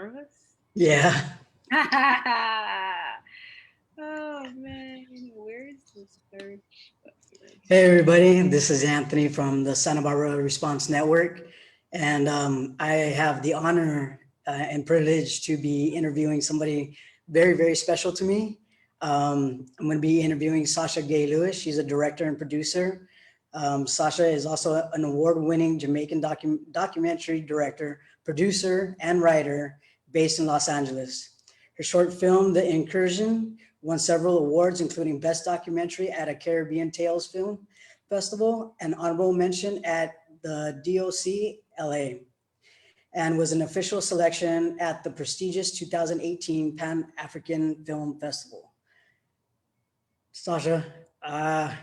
nervous? Yeah. Oh man, where's the search button? Hey, everybody. This is Anthony from the Santa Barbara Response Network. And I have the honor and privilege to be interviewing somebody very, very special to me. I'm going to be interviewing Sasha Gay-Lewis. She's a director and producer. Sasha is also an award-winning Jamaican documentary director, producer, and writer based in Los Angeles. Her short film, The Incursion, won several awards, including Best Documentary at a Caribbean Tales Film Festival and honorable mention at the DOC LA, and was an official selection at the prestigious 2018 Pan African Film Festival. Sasha, I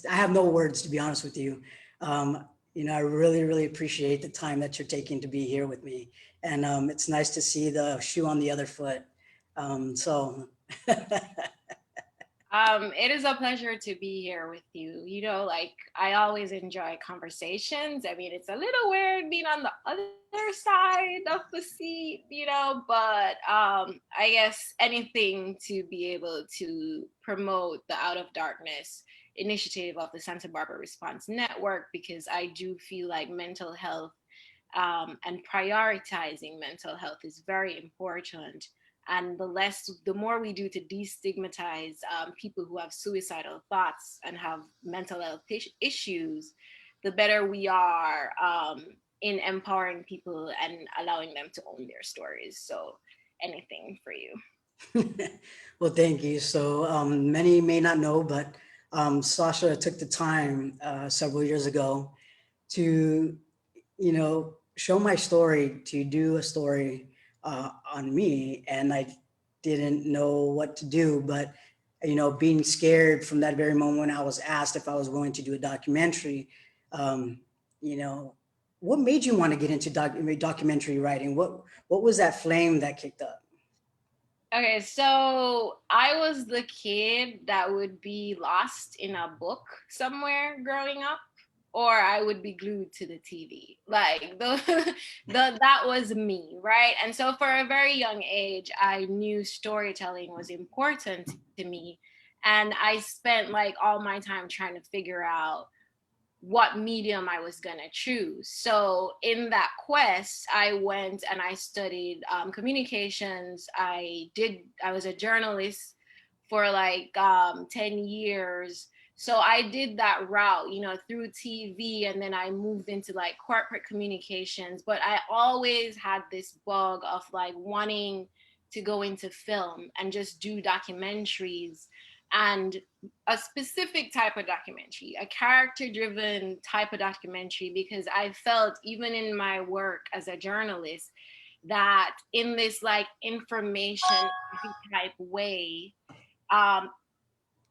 have no words, to be honest with you. I really, really appreciate the time that you're taking to be here with me, and it's nice to see the shoe on the other foot. So It is a pleasure to be here with you. Like I always enjoy conversations. I mean, it's a little weird being on the other side of the seat, but I guess anything to be able to promote the Out of Darkness initiative of the Santa Barbara Response Network, because I do feel like mental health and prioritizing mental health is very important. And the more we do to destigmatize people who have suicidal thoughts and have mental health issues, the better we are in empowering people and allowing them to own their stories. So anything for you. well, thank you. So many may not know, but Sasha took the time several years ago to, show my story, to do a story on me, and I didn't know what to do. But being scared from that very moment when I was asked if I was going to do a documentary, um, you know, what made you want to get into documentary writing? What was that flame that kicked up? Okay, so I was the kid that would be lost in a book somewhere growing up, or I would be glued to the TV. Like that was me, right? And so for a very young age, I knew storytelling was important to me. And I spent like all my time trying to figure out what medium I was going to choose. So in that quest, I went and I studied communications. I was a journalist for like 10 years. So I did that route, through TV, and then I moved into like corporate communications. But I always had this bug of like wanting to go into film and just do documentaries, and a specific type of documentary, a character driven type of documentary, because I felt, even in my work as a journalist, that in this like information type way, um,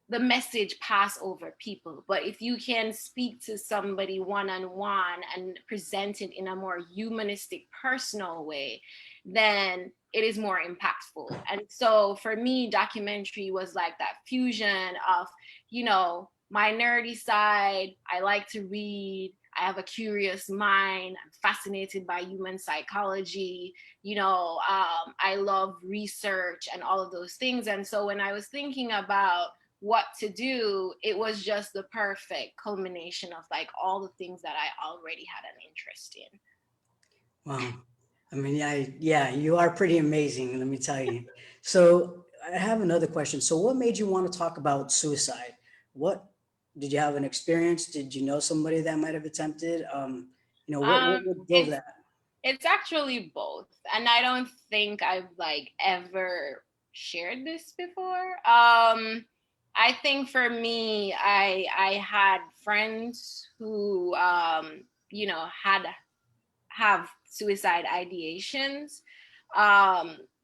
the message pass over people. But if you can speak to somebody one-on-one and present it in a more humanistic, personal way, then it is more impactful. And so for me, documentary was like that fusion of, my nerdy side. I like to read. I have a curious mind. I'm fascinated by human psychology. I love research and all of those things. And so when I was thinking about what to do, it was just the perfect culmination of like all the things that I already had an interest in. Wow. I mean, yeah, you are pretty amazing, let me tell you. So I have another question. So what made you want to talk about suicide? What did you have an experience? Did you know somebody that might have attempted? What drove It's that? it's actually both, and I don't think I've like ever shared this before. I think for me, I had friends who had have suicide ideations.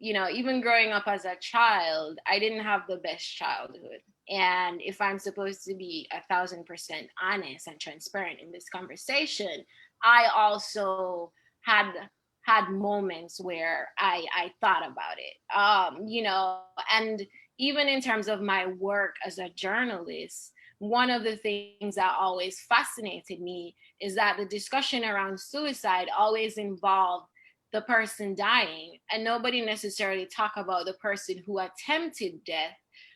Even growing up as a child, I didn't have the best childhood. And if I'm supposed to be 1,000% honest and transparent in this conversation, I also had moments where I thought about it. And even in terms of my work as a journalist, one of the things that always fascinated me is that the discussion around suicide always involved the person dying, and nobody necessarily talk about the person who attempted death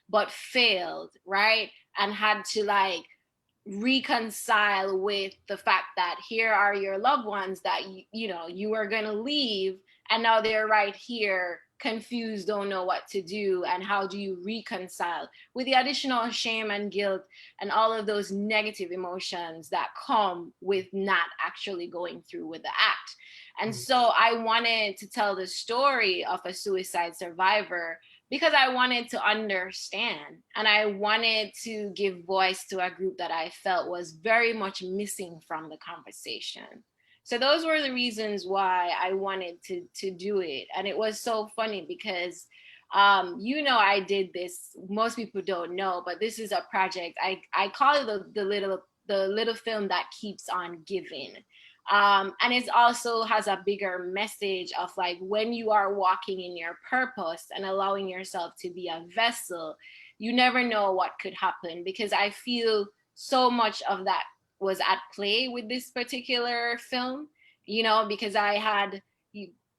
but failed, right? And had to like reconcile with the fact that here are your loved ones that you know you were going to leave, and now they're right here confused, don't know what to do, and how do you reconcile with the additional shame and guilt and all of those negative emotions that come with not actually going through with the act. And so I wanted to tell the story of a suicide survivor because I wanted to understand and I wanted to give voice to a group that I felt was very much missing from the conversation. So those were the reasons why I wanted to do it. And it was so funny because you know, I did this, most people don't know, but this is a project. I call it the little film that keeps on giving. And it also has a bigger message of like when you are walking in your purpose and allowing yourself to be a vessel, you never know what could happen, because I feel so much of that was at play with this particular film, you know, because I had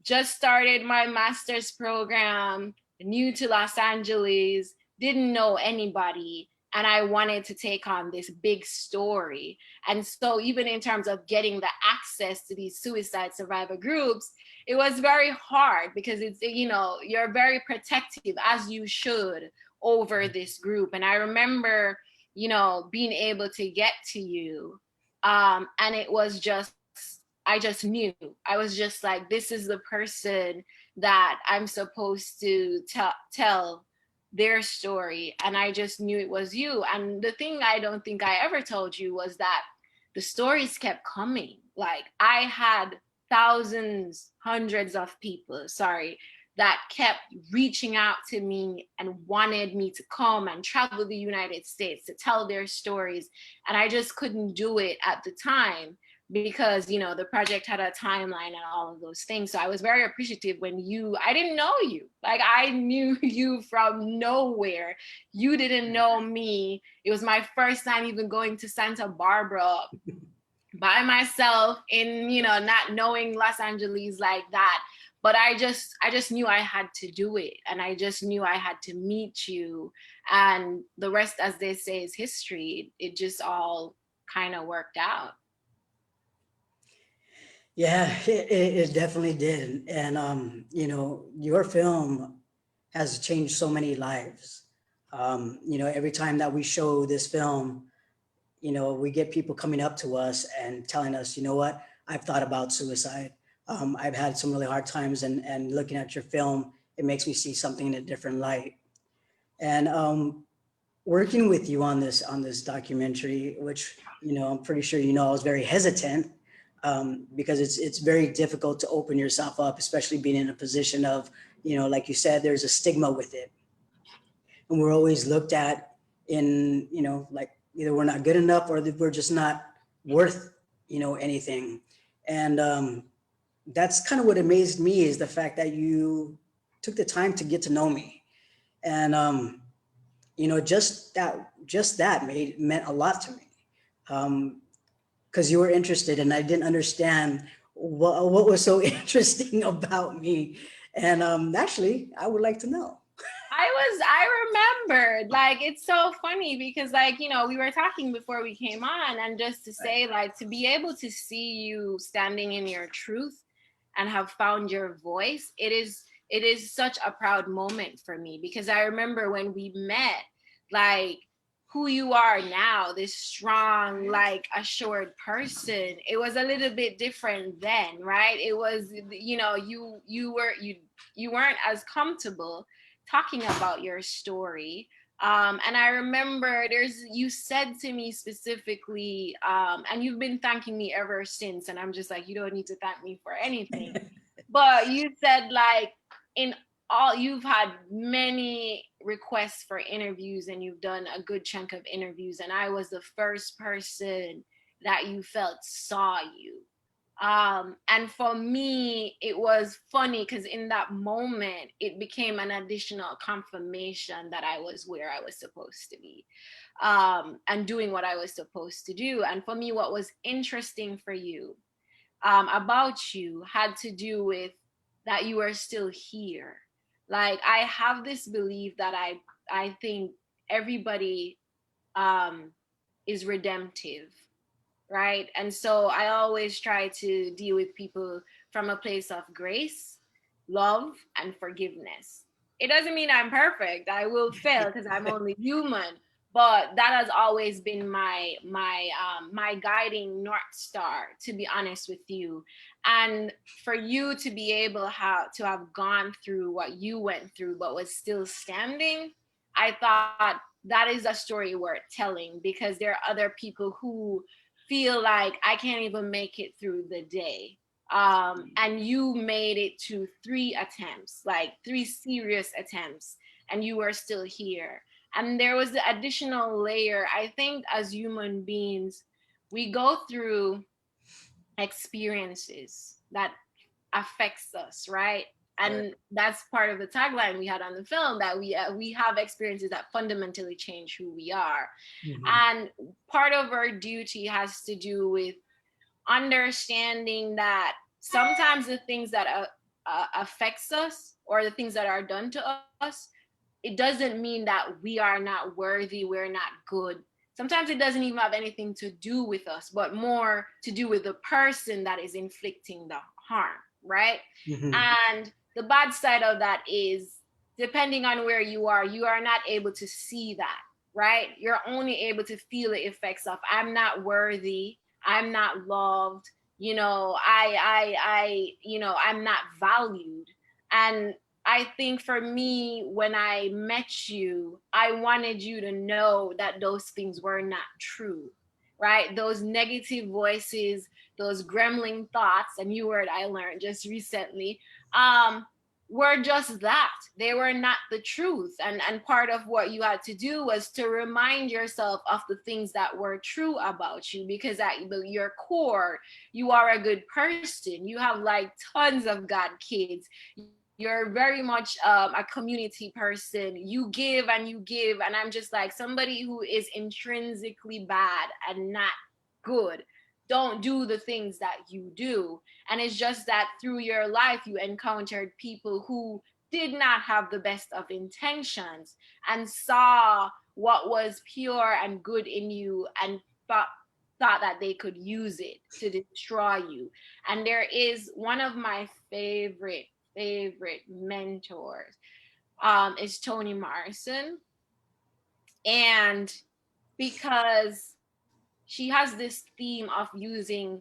just started my master's program, new to Los Angeles, didn't know anybody, and I wanted to take on this big story. And so even in terms of getting the access to these suicide survivor groups, it was very hard because it's, you know, you're very protective, as you should, over this group. And I remember, you know, being able to get to you. And it was just, I just knew. I was just like, this is the person that I'm supposed to tell their story. And I just knew it was you. And the thing I don't think I ever told you was that the stories kept coming. Like I had thousands, hundreds of people, sorry, that kept reaching out to me and wanted me to come and travel the United States to tell their stories. And I just couldn't do it at the time because, you know, the project had a timeline and all of those things. So I was very appreciative when I didn't know you. Like I knew you from nowhere. You didn't know me. It was my first time even going to Santa Barbara by myself in, you know, not knowing Los Angeles like that. But I just knew I had to do it, and I just knew I had to meet you, and the rest, as they say, is history. It just all kind of worked out. Yeah, it definitely did. And, you know, your film has changed so many lives. You know, every time that we show this film, you know, we get people coming up to us and telling us, you know what, I've thought about suicide. I've had some really hard times, and looking at your film, it makes me see something in a different light. And working with you on this documentary, which, you know, I'm pretty sure you know I was very hesitant, because it's very difficult to open yourself up, especially being in a position of, you know, like you said, there's a stigma with it, and we're always looked at in, you know, like either we're not good enough or that we're just not worth, you know, anything. And that's kind of what amazed me, is the fact that you took the time to get to know me. And you know, just that meant a lot to me, because you were interested and I didn't understand what was so interesting about me. And actually I would like to know. I remembered, like, it's so funny because, like, you know, we were talking before we came on, and just to say, like, to be able to see you standing in your truth and have found your voice, it is such a proud moment for me, because I remember when we met, like, who you are now, this strong, like, assured person. It was a little bit different then, right? It was, you know, you weren't as comfortable talking about your story. And I remember you said to me specifically, and you've been thanking me ever since, and I'm just like, you don't need to thank me for anything. But you said, like, in all, you've had many requests for interviews, and you've done a good chunk of interviews, and I was the first person that you felt saw you. And for me, it was funny because in that moment, it became an additional confirmation that I was where I was supposed to be, and doing what I was supposed to do. And for me, what was interesting for you, about you, had to do with that you are still here. Like I have this belief that I think everybody um is redemptive, right? And so I always try to deal with people from a place of grace, love, and forgiveness. It doesn't mean I'm perfect. I will fail because I'm only human. But that has always been my guiding north star, to be honest with you. And for you to be able to have gone through what you went through, but was still standing, I thought that is a story worth telling, because there are other people who feel like I can't even make it through the day. And you made it to 3 attempts, like 3 serious attempts, and you were still here. And there was the additional layer. I think as human beings, we go through experiences that affects us, right? Right. And that's part of the tagline we had on the film, that we have experiences that fundamentally change who we are. Mhm. And part of our duty has to do with understanding that sometimes the things that affects us, or the things that are done to us, it doesn't mean that we are not worthy, we're not good. Sometimes it doesn't even have anything to do with us, but more to do with the person that is inflicting the harm, right? Mhm. And the bad side of that is, depending on where you are not able to see that, right? You're only able to feel the effects of, I'm not worthy, I'm not loved, I'm not valued. And I think for me, when I met you, I wanted you to know that those things were not true, right? Those negative voices, those gremlin thoughts, a new word I learned just recently, um, were just that. They were not the truth. And part of what you had to do was to remind yourself of the things that were true about you, because at your core, you are a good person. You have like tons of God kids. You're very much a community person. You give and you give. And I'm just like, somebody who is intrinsically bad and not good don't do the things that you do. And it's just that through your life, you encountered people who did not have the best of intentions, and saw what was pure and good in you, and thought that they could use it to destroy you. And there is one of my favorite mentors, is Toni Morrison. And because she has this theme of using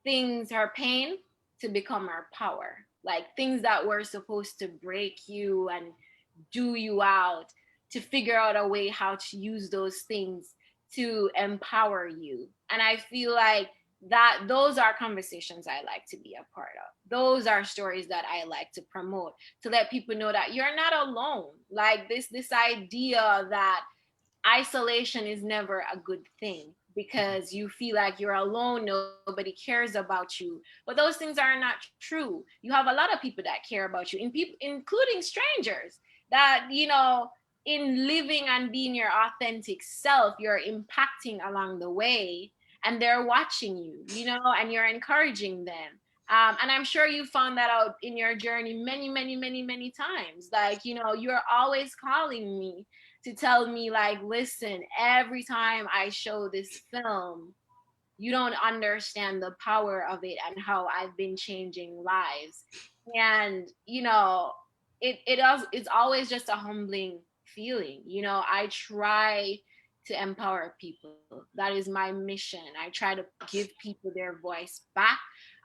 things, her pain, to become her power. Like things that were supposed to break you and do you out, to figure out a way how to use those things to empower you. And I feel like that those are conversations I like to be a part of. Those are stories that I like to promote, to let people know that you're not alone. Like this idea that isolation is never a good thing, because you feel like you're alone, nobody cares about you. But those things are not true. You have a lot of people that care about you, including strangers, that, in living and being your authentic self, you're impacting along the way, and they're watching you, and you're encouraging them. And I'm sure you found that out in your journey many, many, many, many times. Like, you're always calling me to tell me, like, listen, every time I show this film, you don't understand the power of it and how I've been changing lives. And it's always just a humbling feeling. I try to empower people. That is my mission. I try to give people their voice back.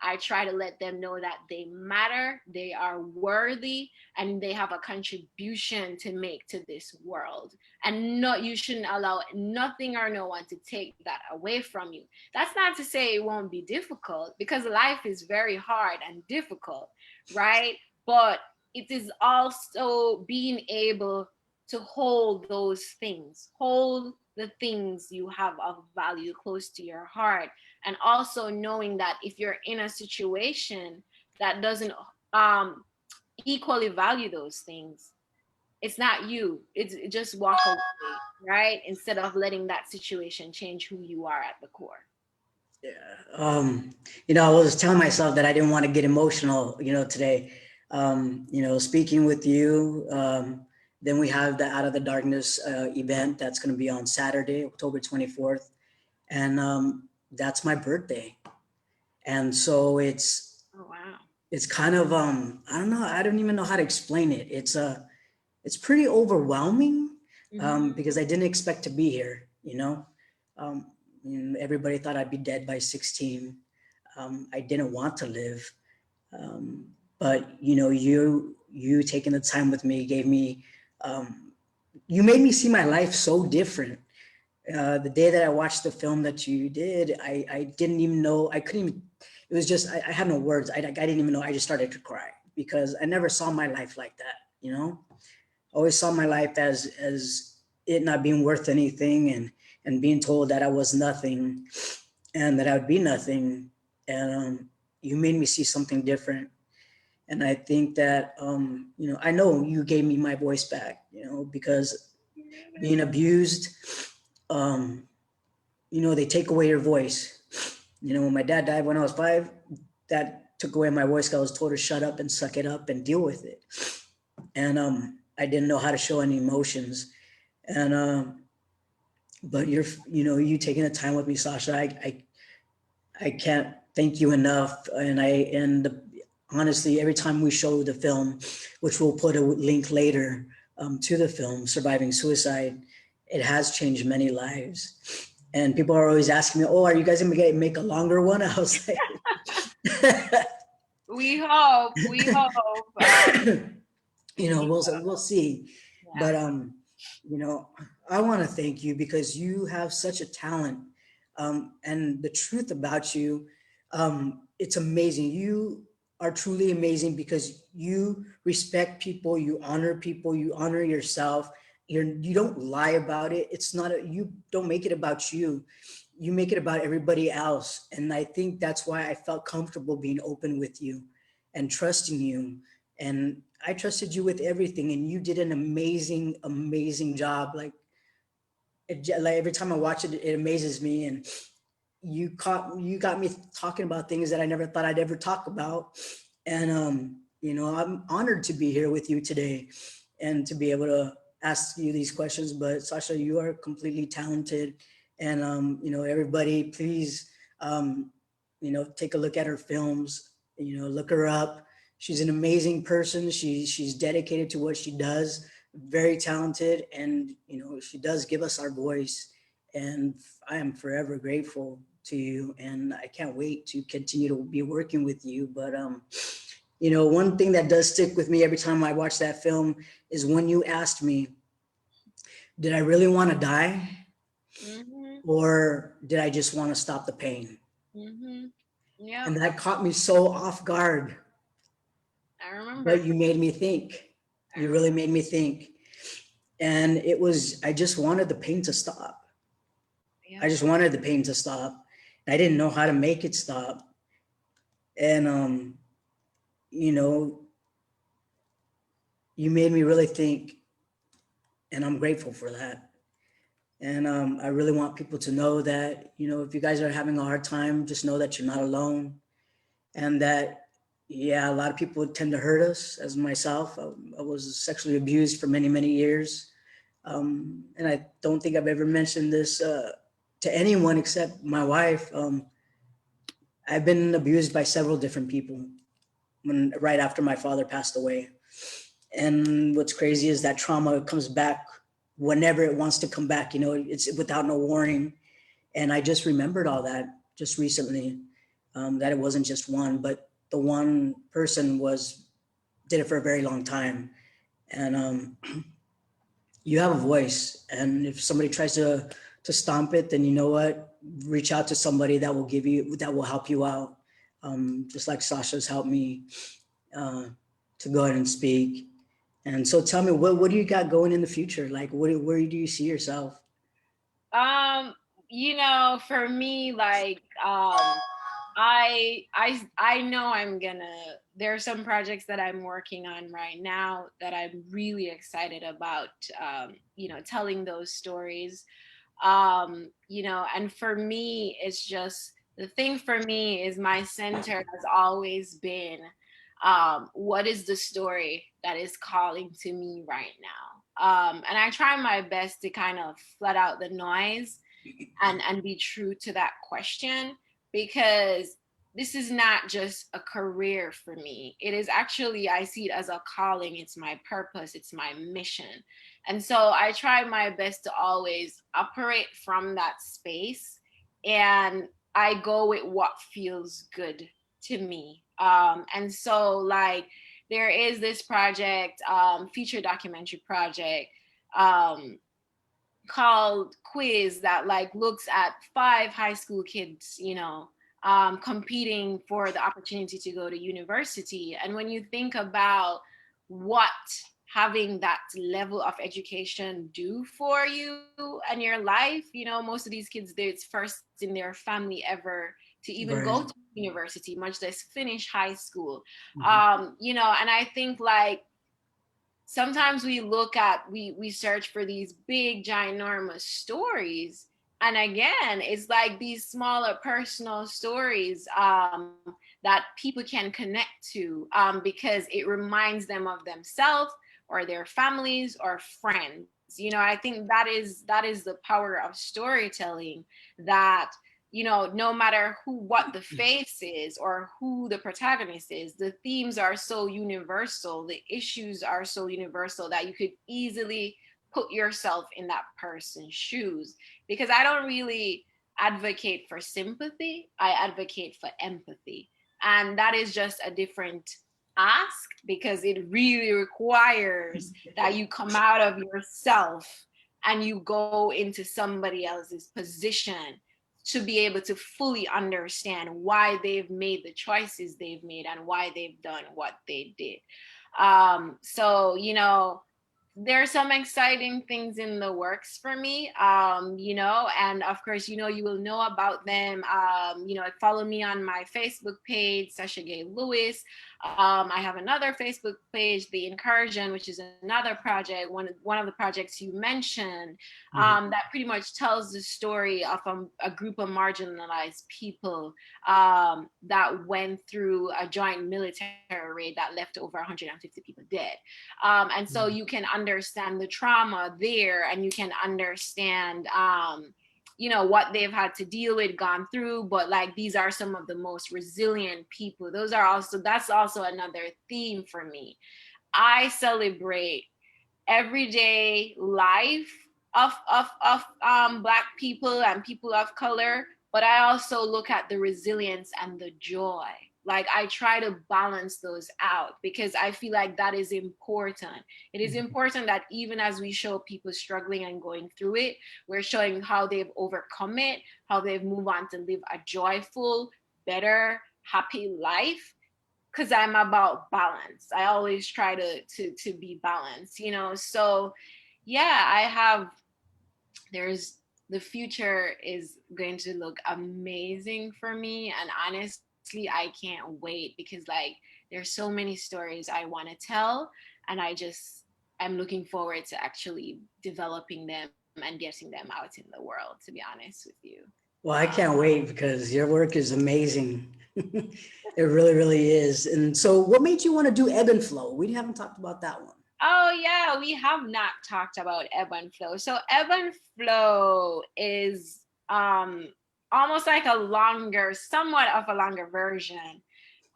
I try to let them know that they matter, they are worthy, and they have a contribution to make to this world. And no, you shouldn't allow nothing or no one to take that away from you. That's not to say it won't be difficult, because life is very hard and difficult, right? But it is also being able to hold those things, hold the things you have of value close to your heart. And also knowing that if you're in a situation that doesn't um, equally value those things, it's not you. It's just walk away, right? Instead of letting that situation change who you are at the core. Yeah. I was telling myself that I didn't want to get emotional, today. speaking with you. Then we have the Out of the Darkness event that's going to be on Saturday, October 24th. And that's my birthday. And so Oh wow. it's kind of I don't know, I don't even know how to explain it. It's pretty overwhelming Mm-hmm. because I didn't expect to be here, you know. Um, Everybody thought I'd be dead by 16. I didn't want to live. Um, but you taking the time with me gave me you made me see my life so different. The day that I watched the film that you did, I didn't even know, I couldn't even, it was just, I had no words. I didn't even know. I just started to cry because I never saw my life like that, you know? I always saw my life as it not being worth anything, and being told that I was nothing and that I would be nothing. And you made me see something different. And I think that, I know you gave me my voice back, because being abused, um, they take away your voice. When my dad died when I was 5, that took away my voice. I was told to shut up and suck it up and deal with it. And I didn't know how to show any emotions. And but you taking the time with me, Sasha. I can't thank you enough. Honestly, every time we show the film, which we'll put a link later to the film, Surviving Suicide, it has changed many lives. And people are always asking me, "Oh, are you guys gonna make a longer one?" I was like, We hope. We hope. Yeah. we'll see. Yeah. But I want to thank you because you have such a talent, and the truth about you, it's amazing. You are truly amazing because you respect people, you honor yourself. You don't lie about it. It's not you don't make it about you. You make it about everybody else, and I think that's why I felt comfortable being open with you and trusting you. And I trusted you with everything, and you did an amazing, amazing job. Like every time I watch it, it amazes me. And you got me talking about things that I never thought I'd ever talk about. And I'm honored to be here with you today, and to be able to ask you these questions. But Sasha, you are completely talented, and everybody, please, take a look at her films. Look her up. She's an amazing person. She's dedicated to what she does. Very talented, and she does give us our voice. And I am forever grateful to you, and I can't wait to continue to be working with you. But one thing that does stick with me every time I watch that film is when you asked me, did I really want to die, Mm-hmm. or did I just want to stop the pain? Mm-hmm. Yep. And that caught me so off guard. I remember. But you made me think. I You remember. really made me think. And I just wanted the pain to stop. I Yep. just wanted the pain to stop. I didn't know how to make it stop. And you know, you made me really think, and I'm grateful for that. And I really want people to know that, if you guys are having a hard time, just know that you're not alone. And that, yeah, a lot of people tend to hurt us, as myself. I was sexually abused for many, many years. And I don't think I've ever mentioned this to anyone except my wife. I've been abused by several different people right after my father passed away. And what's crazy is that trauma comes back whenever it wants to come back. It's without no warning. And I just remembered all that just recently, that it wasn't just one, but the one person did it for a very long time. And you have a voice, and if somebody tries to stomp it, then you know what, reach out to somebody that will help you out, just like Sasha's helped me uh, to go ahead and speak. And so tell me, what do you got going in the future? Like, where do you see yourself? Um, for me, like, I know I'm gonna there are some projects that I'm working on right now that I'm really excited about, telling those stories. And for me, it's just the thing for me is my center has always been what is the story that is calling to me right now? And I try my best to kind of flood out the noise and be true to that question, because this is not just a career for me. It is actually, I see it as a calling. It's my purpose, it's my mission. And so I try my best to always operate from that space, and I go with what feels good to me. And so, like, there is this project, feature documentary project, um, called Quiz, that like looks at 5 high school kids, competing for the opportunity to go to university. And when you think about what having that level of education do for you and your life, most of these kids, it's first in their family ever to even go Right. to university, much less finish high school. Mhm. And I think like sometimes we search for these big ginormous stories, and again it's like these smaller personal stories, that people can connect to, because it reminds them of themselves or their families or friends. I think that is the power of storytelling, that no matter what the face is or who the protagonist is, the themes are so universal, the issues are so universal that you could easily put yourself in that person's shoes. Because I don't really advocate for sympathy, I advocate for empathy. And that is just a different ask, because it really requires that you come out of yourself and you go into somebody else's position to be able to fully understand why they've made the choices they've made and why they've done what they did. So, there are some exciting things in the works for me, and of course, you will know about them. Follow me on my Facebook page, Sasha Gay-Lewis. I have another Facebook page, The Incursion, which is another project, one of the projects you mentioned, Mhm. that pretty much tells the story of a group of marginalized people, that went through a joint military raid that left over 150 people dead. And so you can understand the trauma there, and you can understand, what they've had to deal with, gone through. But like, these are some of the most resilient people. That's also another theme for me. I celebrate everyday life of Black people and people of color, but I also look at the resilience and the joy. Like, I try to balance those out, because I feel like that is important. It is important that even as we show people struggling and going through it, we're showing how they've overcome it, how they've moved on to live a joyful, better, happy life, because I'm about balance. I always try to be balanced, So yeah, there's the future is going to look amazing for me, and honestly, I can't wait, because like, there's so many stories I want to tell, and I'm looking forward to actually developing them and getting them out in the world, to be honest with you. Well, I can't wait because your work is amazing. It really, really is. And so, what made you want to do Ebb and Flow? We haven't talked about that one. Oh yeah, we have not talked about ebb and flow. So ebb and flow is almost like a longer, somewhat of a longer version,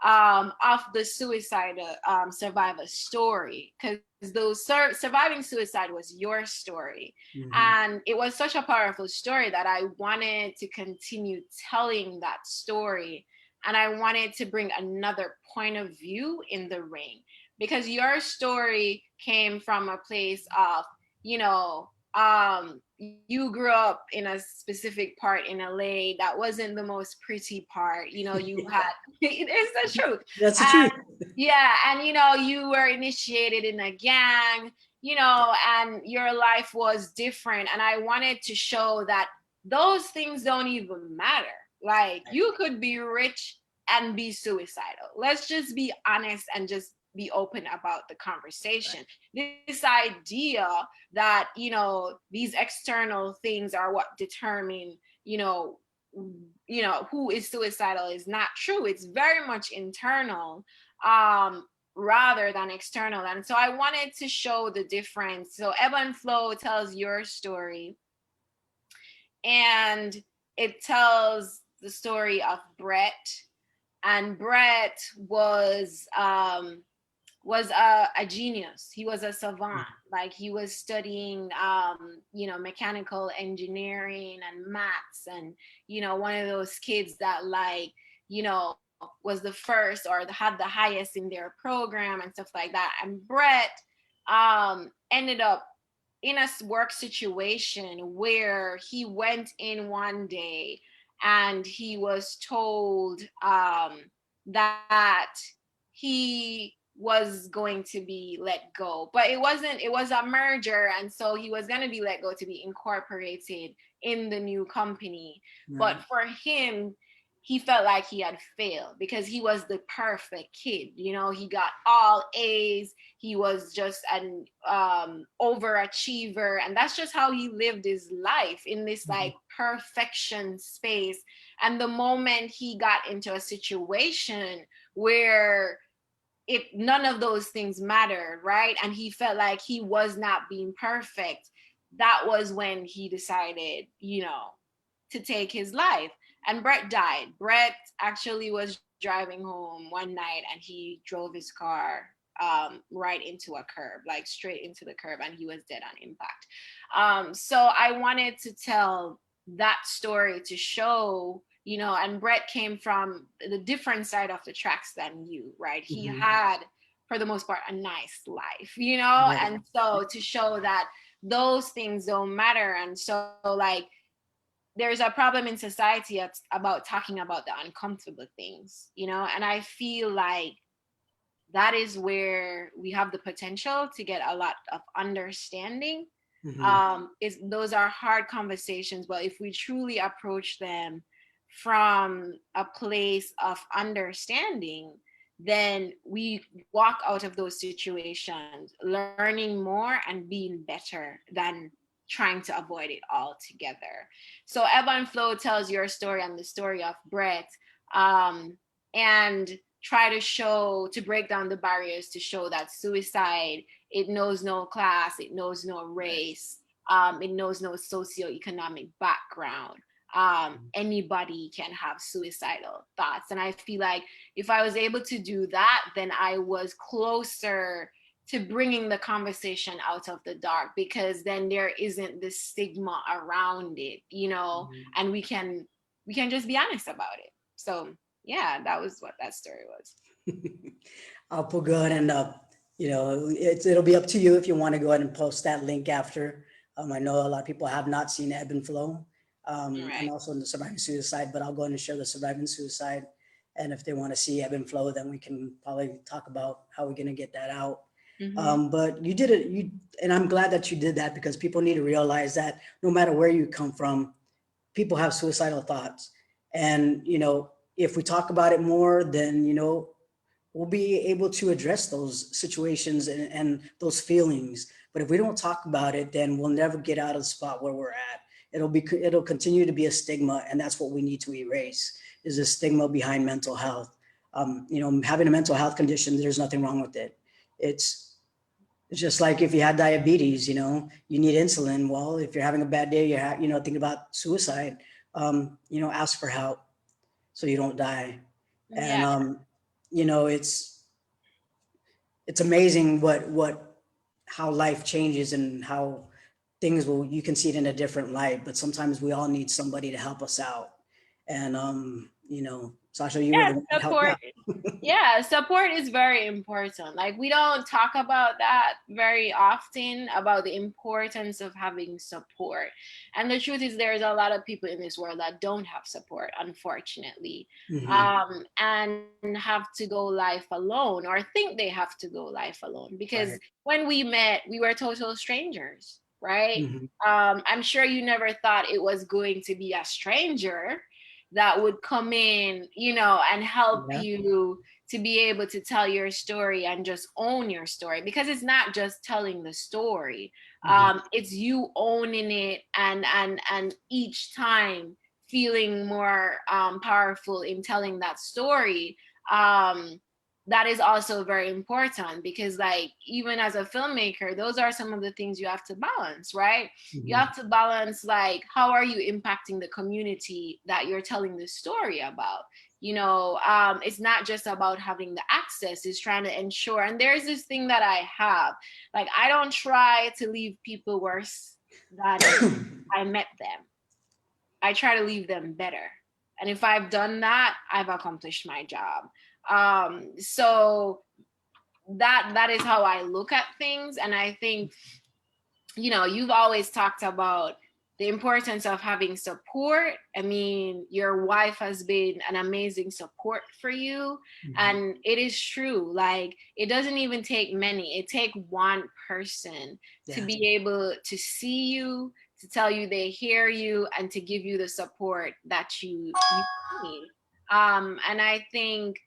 of the suicide survivor story, because surviving suicide was your story, Mhm. and it was such a powerful story that I wanted to continue telling that story, and I wanted to bring another point of view in the ring, because your story came from a place of, you know you grew up in a specific part in LA that wasn't the most pretty part. You had it is the truth. That's the truth. And yeah, and you were initiated in a gang, and your life was different. And I wanted to show that those things don't even matter. Like, you could be rich and be suicidal. Let's just be honest and just be open about the conversation. This idea that, these external things are what determine, who is suicidal is not true. It's very much internal. um, rather than external. And so I wanted to show the difference. So Ebb and Flow tells your story, and it tells the story of Brett. And Brett was a genius. He was a savant. Like he was studying, mechanical engineering and maths, and one of those kids that like, was the first or had the highest in their program and stuff like that. And Brett ended up in a work situation where he went in one day and he was told that he was going to be let go, but it was a merger, and so he was going to be let go to be incorporated in the new company. Right. But for him, he felt like he had failed because he was the perfect kid. He got all A's. He was just an overachiever, and that's just how he lived his life, in this Mhm. like perfection space. And the moment he got into a situation where none of those things mattered, right, and he felt like he was not being perfect, that was when he decided, to take his life. And Brett died. Brett actually was driving home one night and he drove his car right into a curb, like straight into the curb, and he was dead on impact. So I wanted to tell that story to show, and Brett came from the different side of the tracks than you, right? He Mhm. had, for the most part, a nice life, Right. and so to show that those things don't matter. And so, like, there's a problem in society about talking about the uncomfortable things, and I feel like that is where we have the potential to get a lot of understanding. Mhm. Is those are hard conversations, but if we truly approach them from a place of understanding, then we walk out of those situations learning more and being better than trying to avoid it altogether. So Ebb and Flow tells your story and the story of Brett, and try to break down the barriers to show that suicide, it knows no class, it knows no Right. race, it knows no socioeconomic background. Anybody can have suicidal thoughts. And I feel like if I was able to do that, then I was closer to bringing the conversation out of the dark, because then there isn't this stigma around it, Mhm. and we can just be honest about it. So yeah, that was what that story was. I'll put go ahead and it'll be up to you if you want to go ahead and post that link after. I know a lot of people have not seen Ebb and Flow, and Right. also in the Surviving Suicide, but I'll go ahead and share the Surviving Suicide. And if they want to see Ebb and Flow, then we can probably talk about how we're gonna get that out. Mm-hmm. But you did it, and I'm glad that you did that because people need to realize that no matter where you come from, people have suicidal thoughts, and if we talk about it more, then we'll be able to address those situations and those feelings. But if we don't talk about it, then we'll never get out of the spot where we're at. It'll continue to be a stigma, and that's what we need to erase, is the stigma behind mental health. Having a mental health condition, there's nothing wrong with it. It's just like if you had diabetes, you need insulin. Well, if you're having a bad day, thinking about suicide, ask for help so you don't die. And Yeah. you know, it's amazing what how life changes and how things will you can see it in a different light. But sometimes we all need somebody to help us out. And Sasha, you were Yeah, the one that helped me support. out. Yeah, support is very important. Like, we don't talk about that very often, about the importance of having support. And the truth is, there's a lot of people in this world that don't have support, unfortunately, Hmm. and have to go life alone, or think they have to go life alone. Because Right. when we met, we were total strangers, right? Hmm. I'm sure you never thought it was going to be a stranger that would come in, and help Yeah. you to be able to tell your story and just own your story, because it's not just telling the story. Hmm. It's you owning it, and each time feeling more powerful in telling that story. um that is also very important, because like even as a filmmaker, those are some of the things you have to balance, right? You Mhm. have to balance like how are you impacting the community that you're telling the story about. It's not just about having the access, it's trying to ensure. And there's this thing that I have, like I don't try to leave people worse than I met them. I try to leave them better. And if I've done that, I've accomplished my job. So that is how I look at things. And I think, you've always talked about the importance of having support. I mean, your wife has been an amazing support for you. Mhm. And it is true. Like, it doesn't even take many, it takes one person to Yeah. be able to see you, to tell you they hear you, and to give you the support that you need. And I think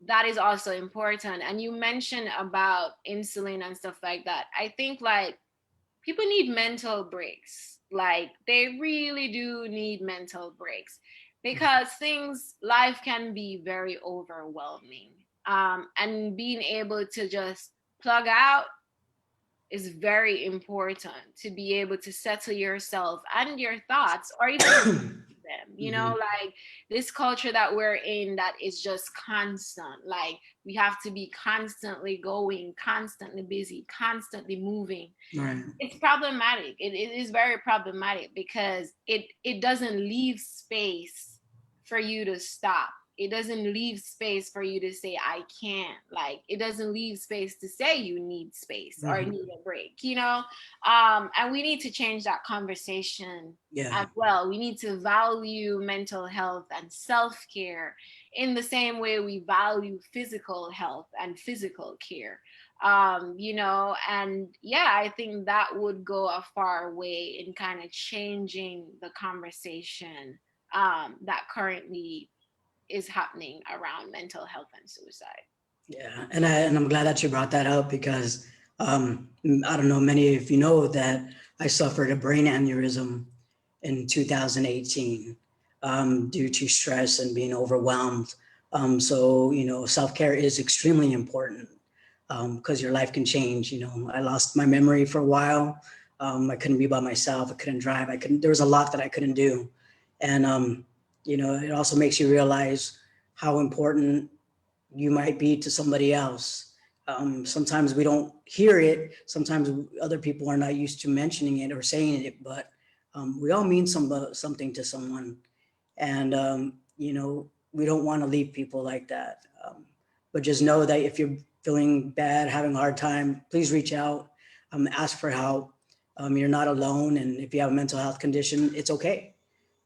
that is also important. And you mentioned about insulin and stuff like that. I think like people need mental breaks. Like they really do need mental breaks, because life can be very overwhelming. And being able to just plug out is very important, to be able to settle yourself and your thoughts, or even them. Mhm. Like this culture that we're in, that is just constant. Like we have to be constantly going, constantly busy, constantly moving. Right. It's problematic. It is very problematic, because it doesn't leave space for you to stop. It doesn't leave space for you to say I can't. Like it doesn't leave space to say you need space or Mhm. need a break. And we need to change that conversation Yeah. as well. We need to value mental health and self-care in the same way we value physical health and physical care. And yeah, I think that would go a far way in kind of changing the conversation that currently is happening around mental health and suicide. Yeah, and I'm glad that you brought that up because I don't know many of you know that I suffered a brain aneurysm in 2018 due to stress and being overwhelmed. So self care is extremely important because your life can change. I lost my memory for a while. I couldn't be by myself. I couldn't drive. I couldn't. There was a lot that I couldn't do, and it also makes you realize how important you might be to somebody else. Sometimes we don't hear it. Sometimes other people are not used to mentioning it or saying it, but we all mean something to someone. And, we don't want to leave people like that. But just know that if you're feeling bad, having a hard time, please reach out, ask for help. You're not alone. And if you have a mental health condition, it's okay.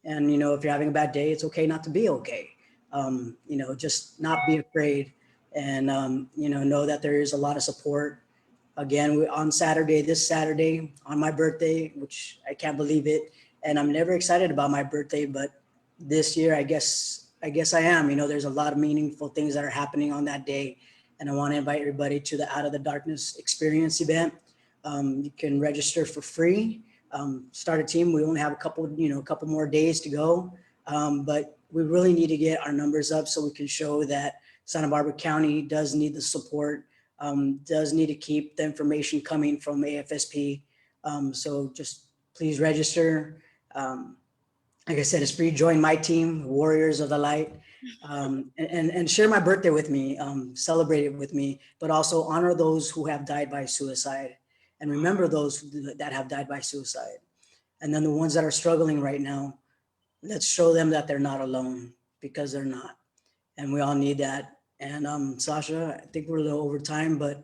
And, if you're having a bad day, it's okay not to be okay. Just not be afraid and, know that there is a lot of support. Again, on Saturday, this Saturday, on my birthday, which I can't believe it. And I'm never excited about my birthday, but this year, I guess I am. There's a lot of meaningful things that are happening on that day. And I want to invite everybody to the Out of the Darkness experience event. You can register for free, start a team. We only have a couple more days to go, but we really need to get our numbers up so we can show that Santa Barbara County does need the support, does need to keep the information coming from AFSP. So just please register. Um, like I said, it's free. Join my team, Warriors of the Light, and share my birthday with me. Celebrate it with me, but also honor those who have died by suicide, and remember those that have died by suicide. And then the ones that are struggling right now, let's show them that they're not alone because they're not, and we all need that. And Sasha, I think we're a little over time, but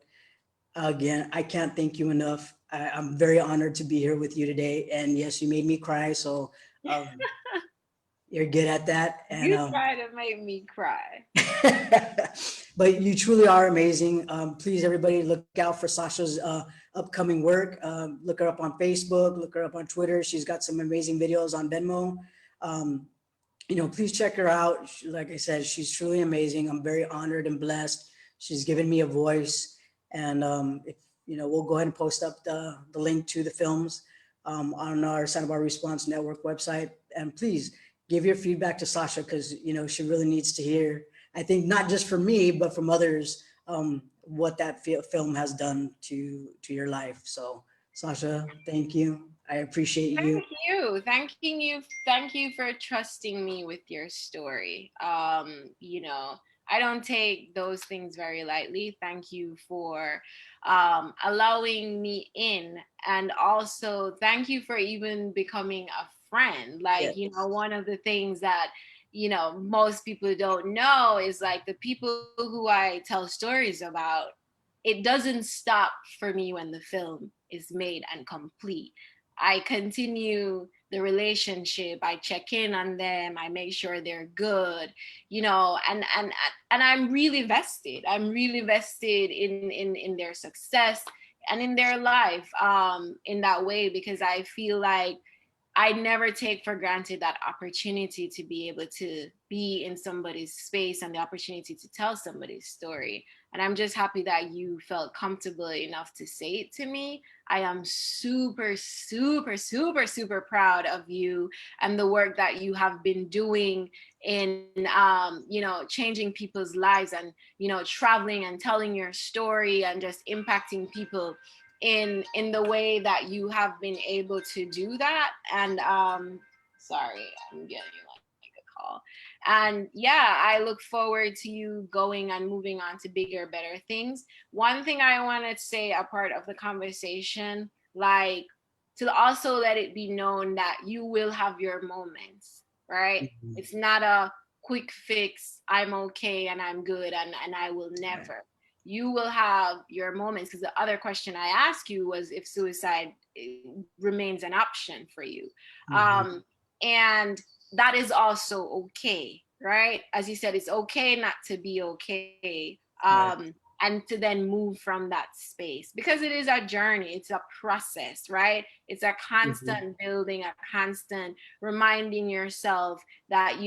again, I can't thank you enough. I'm very honored to be here with you today. And yes, you made me cry, so um, you're good at that. And You try to make me cry. but you truly are amazing. Please, everybody, look out for Sasha's upcoming work. Look her up on Facebook. Look her up on Twitter. She's got some amazing videos on Venmo. Um, please check her out. Like I said, she's truly amazing. I'm very honored and blessed. She's given me a voice, and if we'll go ahead and post up the link to the films on our Santa Barbara Response Network website. And please give your feedback to Sasha because she really needs to hear. I think not just from me, but from others what that film has done to your life. So, Sasha, thank you. I appreciate you. Thank you. Thank you for trusting me with your story. I don't take those things very lightly. Thank you for allowing me in. And also, thank you for even becoming a friend. Like, Yes. one of the things that, most people don't know is like the people who I tell stories about, it doesn't stop for me when the film is made and complete. I continue the relationship. I check in on them. I make sure they're good, and I'm really vested. I'm really vested in their success and in their life, in that way, because I feel like I never take for granted that opportunity to be able to be in somebody's space and the opportunity to tell somebody's story. And I'm just happy that you felt comfortable enough to say it to me. I am super, super, super, super proud of you and the work that you have been doing in, changing people's lives and, traveling and telling your story and just impacting people in the way that you have been able to do that. And sorry, I'm getting like a call. And yeah, I look forward to you going and moving on to bigger, better things. One thing I wanted to say, a part of the conversation, like, to also let it be known that you will have your moments, right? Mhm. It's not a quick fix, I'm okay and I'm good and I will Right. never. You will have your moments, because the other question I asked you was if suicide remains an option for you. Mhm. And that is also okay, right? As you said, it's okay not to be okay. Right. And to then move from that space, because it is a journey, it's a process, right? It's a Mhm. constant building, a constant reminding yourself that,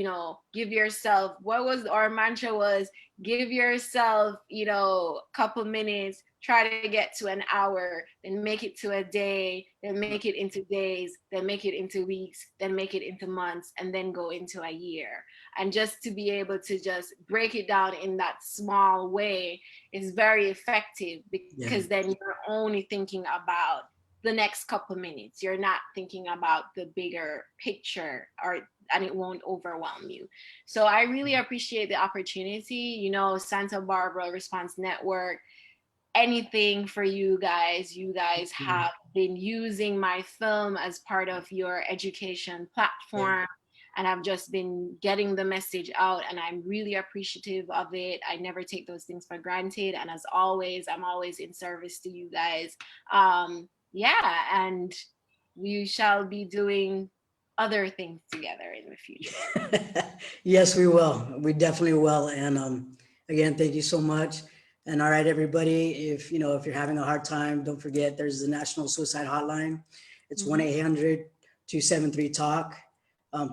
give yourself, what was our mantra was, give yourself, a couple minutes, try to get to an hour, then make it to a day, then make it into days, then make it into weeks, then make it into months, and then go into a year. And just to be able to just break it down in that small way is very effective, because Yeah. then you're only thinking about the next couple minutes. You're not thinking about the bigger picture, and it won't overwhelm you. So I really appreciate the opportunity. Santa Barbara Response Network, anything for you guys. You guys Mhm. have been using my film as part of your education Yeah. platform, and I've just been getting the message out, and I'm really appreciative of it. I never take those things for granted, and as always, I'm always in service to you guys. Yeah, and we shall be doing other things together in the future. Yes, we will. We definitely will. And again, thank you so much. And all right, everybody, if you're having a hard time, don't forget there's the National Suicide Hotline. It's Mhm. 1-800-273-TALK.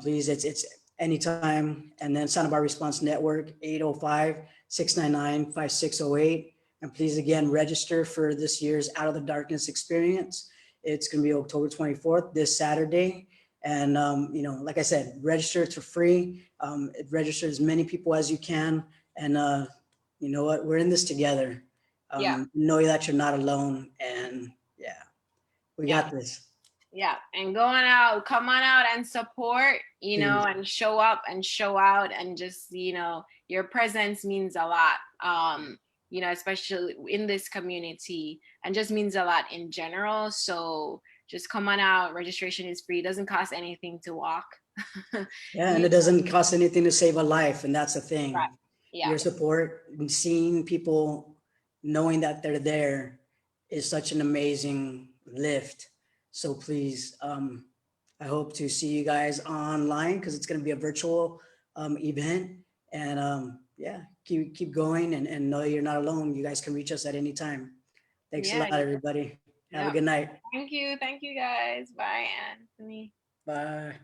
Please, it's anytime. And then Santa Barbara Response Network, 805-699-5608. And please, again, register for this year's Out of the Darkness experience. It's going to be October 24th, this Saturday. And, like I said, register. It's for free. Register as many people as you can. And you know what? We're in this together. Yeah, Know that you're not alone. And yeah, we yeah. got this. Yeah, and going out, come on out and support, Please. and show up and show out, and just, your presence means a lot, especially in this community, and just means a lot in general. So just come on out. Registration is free. It doesn't cost anything to walk. Yeah, and You it doesn't cost anything to save a life. And that's the right. thing. Yeah. Your support and seeing people knowing that they're there is such an amazing lift. So please, I hope to see you guys online because it's going to be a virtual event. And yeah, keep going and know you're not alone. You guys can reach us at any time. Thanks a Yeah. lot, everybody. Have a Yeah. good night. Thank you. Thank you guys. Bye, Anthony. Bye.